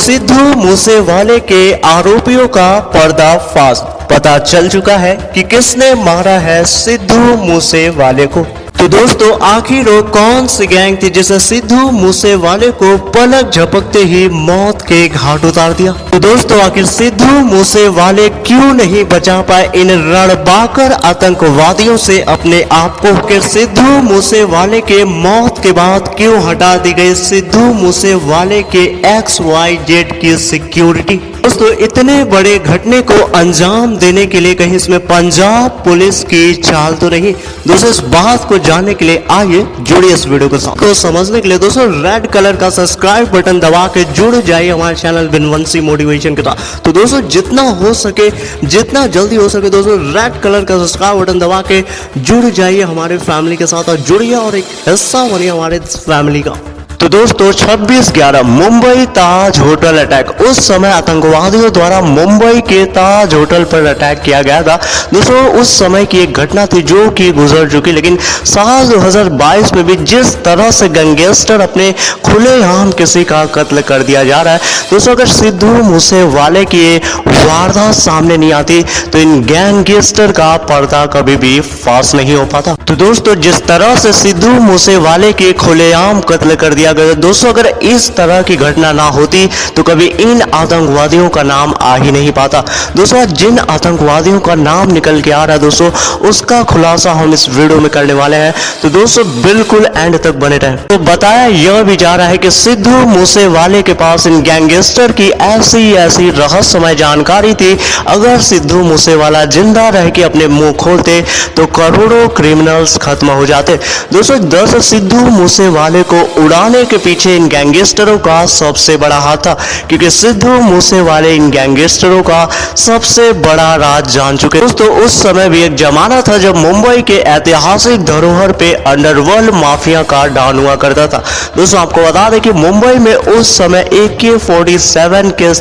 सिद्धू मूसेवाले के आरोपियों का पर्दाफाश। पता चल चुका है कि किसने मारा है सिद्धू मूसेवाले को। तो दोस्तों आखिर वो कौन सी गैंग थी जिसे सिद्धू मूसेवाले को पलक झपकते ही मौत के घाट उतार दिया। तो दोस्तों आखिर सिद्धू मूसेवाले क्यों नहीं बचा पाए इन रणबांकर आतंकवादियों से अपने आप को? कि सिद्धू मूसेवाले के मौत के बाद क्यों हटा दी गई सिद्धू मूसेवाले के XYZ की सिक्योरिटी? दोस्तों इतने बड़े घटने को अंजाम देने के लिए कहीं इसमें पंजाब पुलिस की चाल तो नहीं? दोस्तों इस बात को जानने के लिए आइए जुड़िए इस वीडियो के साथ। तो समझने के लिए दोस्तों रेड कलर का सब्सक्राइब बटन दबा के जुड़ जाइए हमारे चैनल बिनवंसी मोटिवेशन के साथ। तो दोस्तों जितना हो सके, जितना जल्दी हो सके दोस्तों रेड कलर का सब्सक्राइब बटन दबा के जुड़ जाइए हमारे फैमिली के साथ और जुड़िए और एक हिस्सा बनिए हमारे फैमिली का। तो दोस्तों 26/11 मुंबई ताज होटल अटैक। उस समय आतंकवादियों द्वारा मुंबई के ताज होटल पर अटैक किया गया था। दोस्तों उस समय की एक घटना थी जो कि गुजर चुकी, लेकिन साल 2022 में भी जिस तरह से गैंगस्टर अपने खुलेआम किसी का कत्ल कर दिया जा रहा है, दोस्तों अगर सिद्धू मूसेवाले की वारदात सामने नहीं आती तो इन गैंगस्टर का पर्दा कभी भी फाश नहीं हो पाता। तो दोस्तों जिस तरह से सिद्धू मूसेवाले के खुलेआम कत्ल कर दिया गया, दोस्तों अगर इस तरह की घटना ना होती तो कभी इन आतंकवादियों का नाम आ ही नहीं पाता। दोस्तों जिन आतंकवादियों का नाम निकल के आ रहा है दोस्तों उसका खुलासा हम इस वीडियो में करने वाले हैं। तो दोस्तों बिल्कुल एंड तक बने रहें। तो बताया यह भी जा रहा है कि सिद्धू मूसेवाले के पास इन गैंगस्टर की ऐसी रहस्यमय जानकारी थी, अगर सिद्धू मूसेवाला जिंदा रह के अपने मुंह खोलते तो करोड़ों क्रिमिनल्स खत्म हो जाते। दोस्तों दरअसल सिद्धू मूसेवाले को उड़ाने के पीछे इन गैंगस्टरों का सबसे बड़ा हाथ था, क्योंकि सिद्धू मूसेवाले इन गैंगस्टरों का सबसे बड़ा राज जान चुके। दोस्तों उस समय भी एक जमाना था जब मुंबई के ऐतिहासिक धरोहर पे अंडरवर्ल्ड माफिया का डान हुआ करता था। दोस्तों आपको बता दें कि मुंबई में उस समय AK-47 के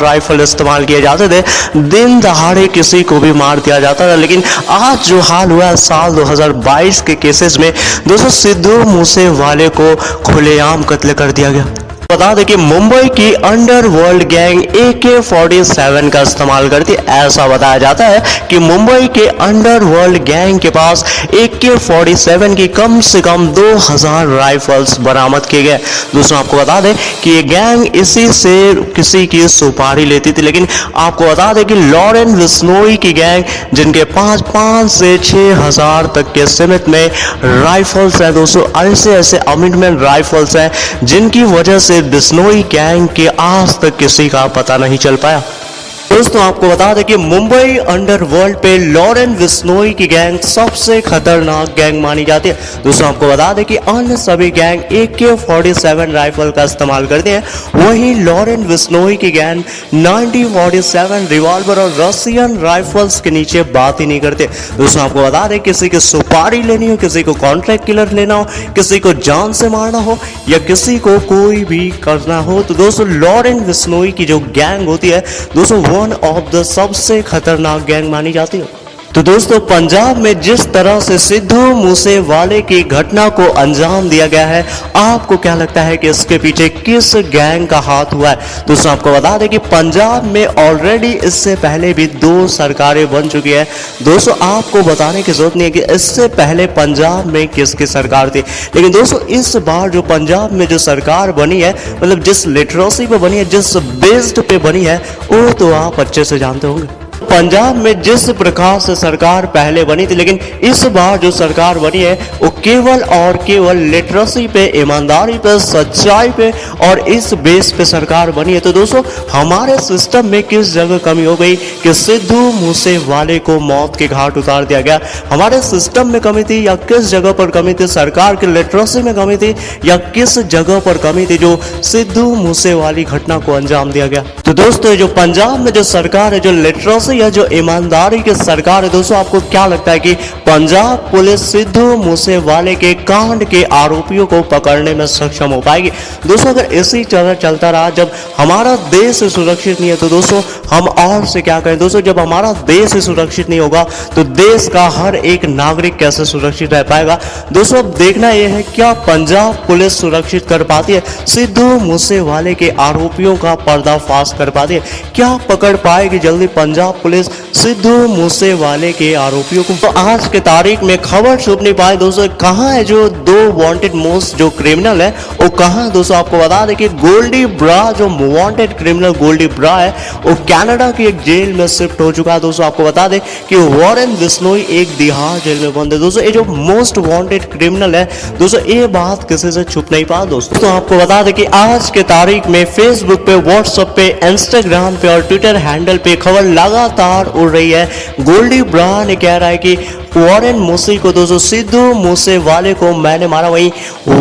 राइफल इस्तेमाल किए जाते थे। दिन दहाड़े किसी को भी मार दिया जाता था, लेकिन आज जो हाल हुआ है साल 2022 के केसेस में दोस्तों सिद्धू मूसेवाले को खुलेआम कत्ल कर दिया गया। बता दें कि मुंबई की अंडरवर्ल्ड गैंग AK-47 का इस्तेमाल करती है। ऐसा बताया जाता है कि मुंबई के अंडरवर्ल्ड गैंग के पास AK-47 की कम से कम 2000 राइफल्स बरामद किए गए। दोस्तों आपको बता दें कि ये गैंग इसी से किसी की सुपारी लेती थी, लेकिन आपको बता दें कि लॉरेन बिश्नोई की गैंग जिनके 5 से 6000 तक के सीमित में राइफल्स हैं दोस्तों, ऐसे अमिटमेंट राइफल्स हैं जिनकी वजह से बिश्नोई गैंग के आज तक किसी का पता नहीं चल पाया। दोस्तों आपको बता दें कि मुंबई अंडरवर्ल्ड पे लॉरेन बिश्नोई की गैंग सबसे खतरनाक गैंग मानी जाती है। दोस्तों आपको बता दें कि अन्य सभी गैंग AK-47 राइफल का इस्तेमाल करते हैं, वहीं लॉरेन बिश्नोई की गैंग 90-47 रिवॉल्वर और रशियन राइफल्स के नीचे बात ही नहीं करते। दोस्तों आपको बता दें किसी की सुपारी लेनी हो, किसी को कॉन्ट्रैक्ट किलर लेना हो, किसी को जान से मारना हो या किसी को कोई भी करना हो, तो दोस्तों लॉरेन बिश्नोई की जो गैंग होती है दोस्तों वन ऑफ द सबसे खतरनाक गैंग मानी जाती है। तो दोस्तों पंजाब में जिस तरह से सिद्धू मूसेवाले की घटना को अंजाम दिया गया है, आपको क्या लगता है कि इसके पीछे किस गैंग का हाथ हुआ है? दोस्तों आपको बता दें कि पंजाब में ऑलरेडी इससे पहले भी 2 सरकारें बन चुकी है। दोस्तों आपको बताने की जरूरत नहीं है कि इससे पहले पंजाब में किसकी सरकार थी, लेकिन दोस्तों इस बार जो पंजाब में जो सरकार बनी है, मतलब जिस लिटरेसी पे बनी है, जिस बेस्ड पे बनी है, वो तो आप अच्छे से जानते होंगे। पंजाब में जिस प्रकार से सरकार पहले बनी थी, लेकिन इस बार जो सरकार बनी है वो केवल और केवल लिटरेसी पे, ईमानदारी पे, सच्चाई पे और इस बेस पे सरकार बनी है। तो दोस्तों हमारे सिस्टम में किस जगह कमी हो गई कि सिद्धू मूसेवाले को मौत के घाट उतार दिया गया? हमारे सिस्टम में कमी थी या किस जगह पर कमी थी? सरकार की लिटरेसी में कमी थी या किस जगह पर कमी थी जो सिद्धू मूसेवाली घटना को अंजाम दिया गया? तो दोस्तों जो पंजाब में जो सरकार है, जो लिटरेसी यह जो ईमानदारी की सरकार है दोस्तों, आपको क्या लगता है कि पंजाब पुलिस सिद्धू मूसेवाले के कांड के आरोपियों को पकड़ने में सक्षम हो पाएगी? दोस्तों अगर इसी तरह चलता रहा, जब हमारा देश सुरक्षित नहीं है तो दोस्तों हम और से क्या करें? दोस्तों जब हमारा देश सुरक्षित नहीं होगा तो देश का हर एक नागरिक कैसे सुरक्षित रह पाएगा? दोस्तों अब देखना यह है, क्या पंजाब पुलिस सुरक्षित कर पाती है? सिद्धू मूसेवाले के आरोपियों का पर्दाफाश कर पाती है? क्या पकड़ पाएगी जल्दी पंजाब पुलिस सिद्धू मूसेवाले के आरोपियों को? तो आज के तारीख में खबर छुप नहीं पाई दोस्तों, कहां है जो दो वांटेड मोस्ट जो क्रिमिनल है वो कहां? दोस्तों आपको बता दें कि गोल्डी ब्रा जो वांटेड क्रिमिनल गोल्डी ब्रा है वो कनाडा की एक जेल में शिफ्ट हो चुका है। दोस्तों आपको बता दें कि वॉरेन बिश्नोई एक तिहाड़ जेल में बंद है। दोस्तों ये जो मोस्ट वांटेड क्रिमिनल है दोस्तों, ये बात किसी से छुप नहीं पा। दोस्तों आपको बता दें कि आज के तारीख में फेसबुक पे, व्हाट्सएप पे, इंस्टाग्राम पे और ट्विटर हैंडल पे खबर लगातार उड़ रही है। गोल्डी ब्रा ने कह रहा है कि वॉरेन मूसी को दोस्तों सिद्धू मूसेवाले को मैंने मारा। वहीं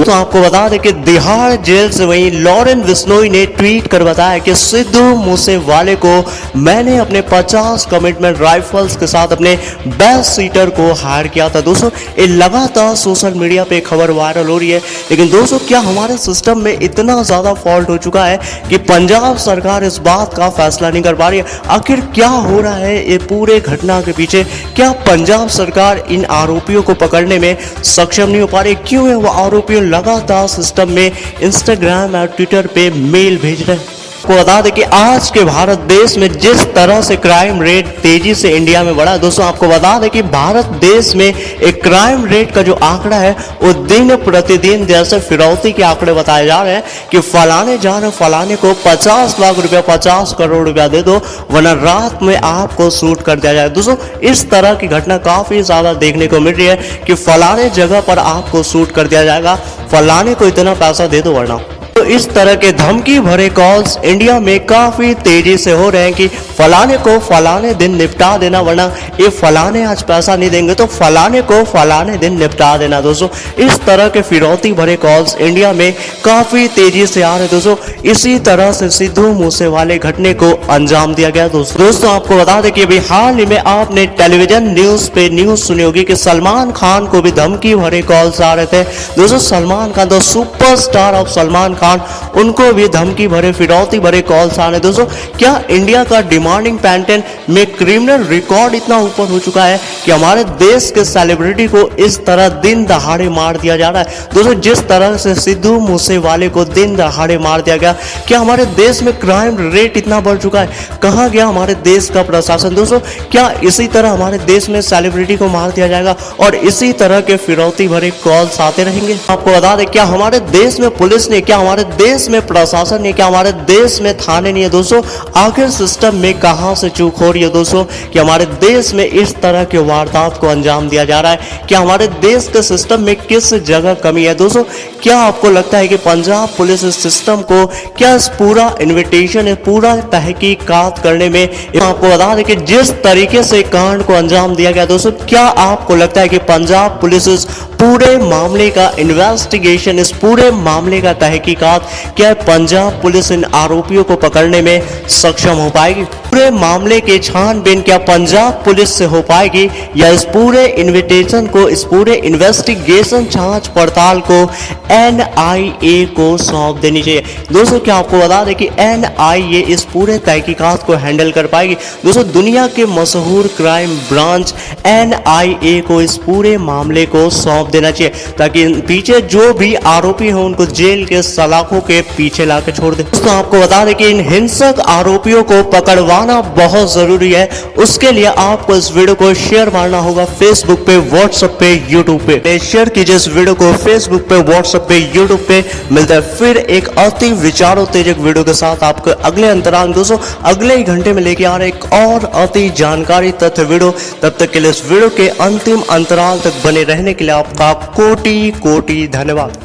तो आपको बता दें कि तिहाड़ जेल से वहीं लॉरेन बिश्नोई ने ट्वीट कर बताया कि सिद्धू मूसेवाले को मैंने अपने 50 कमिटमेंट राइफल्स के साथ अपने बेस्ट सीटर को हायर किया था। दोस्तों ये लगातार सोशल मीडिया पे खबर वायरल हो रही है, लेकिन दोस्तों क्या हमारे सिस्टम में इतना ज़्यादा फॉल्ट हो चुका है कि पंजाब सरकार इस बात का फैसला नहीं कर पा रही है? आखिर क्या हो रहा है ये पूरे घटना के पीछे? क्या पंजाब सरकार इन आरोपियों को पकड़ने में सक्षम नहीं हो पा रही? क्यों है वो आरोपियों लगातार सिस्टम में इंस्टाग्राम और ट्विटर पे मेल भेज रहे हैं? को बता दें कि आज के भारत देश में जिस तरह से क्राइम रेट तेजी से इंडिया में बढ़ा, दोस्तों आपको बता दें कि भारत देश में एक क्राइम रेट का जो आंकड़ा है वो दिन प्रतिदिन जैसे फिरौती के आंकड़े बताए जा रहे हैं कि फलाने जाने फलाने को 50 लाख रुपया 50 करोड़ रुपया दे दो वरना रात में आपको शूट कर दिया जाए। दोस्तों इस तरह की घटना काफी ज्यादा देखने को मिल रही है कि फलाने जगह पर आपको शूट कर दिया जाएगा, फलाने को इतना पैसा दे दो वरना। तो इस तरह के धमकी भरे कॉल्स इंडिया में काफी तेजी से हो रहे हैं कि फलाने को फलाने दिन निपटा देना वरना ये फलाने आज पैसा नहीं देंगे तो फलाने को फलाने दिन निपटा देना। दोस्तों इस तरह के फिरौती भरे कॉल्स इंडिया में काफी तेजी से आ रहे हैं। दोस्तों इसी तरह से सिद्धू मूसेवाले घटने को अंजाम दिया गया। दोस्तों आपको बता दें कि अभी हाल ही में आपने टेलीविजन न्यूज पे न्यूज सुनी होगी कि सलमान खान को भी धमकी भरे कॉल्स आ रहे थे। दोस्तों Salman Khan the superstar of Salman Khan, उनको भी धमकी भरे फिरौती भरे कॉल्स आ रहे। दोस्तों क्या इंडिया का डिमांडिंग पैटर्न में क्रिमिनल रिकॉर्ड इतना ऊपर हो चुका है कि हमारे देश के सेलिब्रिटी को इस तरह दिन दहाड़े मार दिया जा रहा है? दोस्तों जिस तरह से सिद्धू मूसेवाले को दिन दहाड़े मार दिया गया, क्या हमारे देश में क्राइम रेट इतना बढ़ चुका है? कहां गया हमारे देश का प्रशासन? दोस्तों क्या इसी तरह हमारे देश में सेलिब्रिटी को मार दिया जाएगा और इसी तरह के फिरौती भरे कॉल्स आते रहेंगे? आपको बता दें क्या हमारे देश में पुलिस ने, क्या हमारे देश में प्रशासन ने, क्या हमारे देश में थाने नहीं है? दोस्तों आखिर सिस्टम में कहां से चूक हो रही है दोस्तों कि हमारे देश में इस तरह के वारदात को अंजाम दिया जा रहा है? क्या हमारे देश के सिस्टम में किस जगह कमी है? दोस्तों क्या आपको लगता है कि पंजाब पुलिस इस सिस्टम को क्या इस पूरा इन्विटेशन है पूरा तहकीकात करने में? आपको बता दें कि जिस तरीके से कांड को अंजाम दिया गया दोस्तों, क्या आपको लगता है कि पंजाब पुलिस इस पूरे मामले का इन्वेस्टिगेशन, इस पूरे मामले का तहकीकात, क्या पंजाब पुलिस इन आरोपियों को पकड़ने में सक्षम हो पाएगी? पूरे मामले की छानबीन क्या पंजाब पुलिस से हो पाएगी या इस पूरे इन्विटेशन को, इस पूरे इन्वेस्टिगेशन जांच पड़ताल को NIA को सौंप देनी चाहिए? दोस्तों क्या आपको बता दें कि NIA इस पूरे तहकीकात को हैंडल कर पाएगी? दोस्तों दुनिया के मशहूर क्राइम ब्रांच NIA को इस पूरे मामले को सौंप देना चाहिए ताकि पीछे जो भी आरोपी हो उनको जेल के सलाखों के पीछे लाके छोड़ दे। दोस्तों आपको बता दें कि इन हिंसक आरोपियों को पकड़वाना बहुत जरूरी है। उसके लिए आपको इस वीडियो को शेयर मारना होगा फेसबुक पे, व्हाट्सएप पे, यूट्यूब पे। शेयर कीजिए इस वीडियो को फेसबुक पे, व्हाट्सएप पे, यूट्यूब पे। मिलता है फिर एक अति विचारोत्तेजक वीडियो के साथ आपको अगले अंतराल दोस्तों अगले ही घंटे में लेके आ रहे एक और अति जानकारी तथ्य वीडियो। तब तक के लिए इस वीडियो के अंतिम अंतराल तक बने रहने के लिए आपका कोटि कोटि धन्यवाद।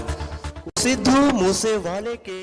सिद्धू मूसेवाले के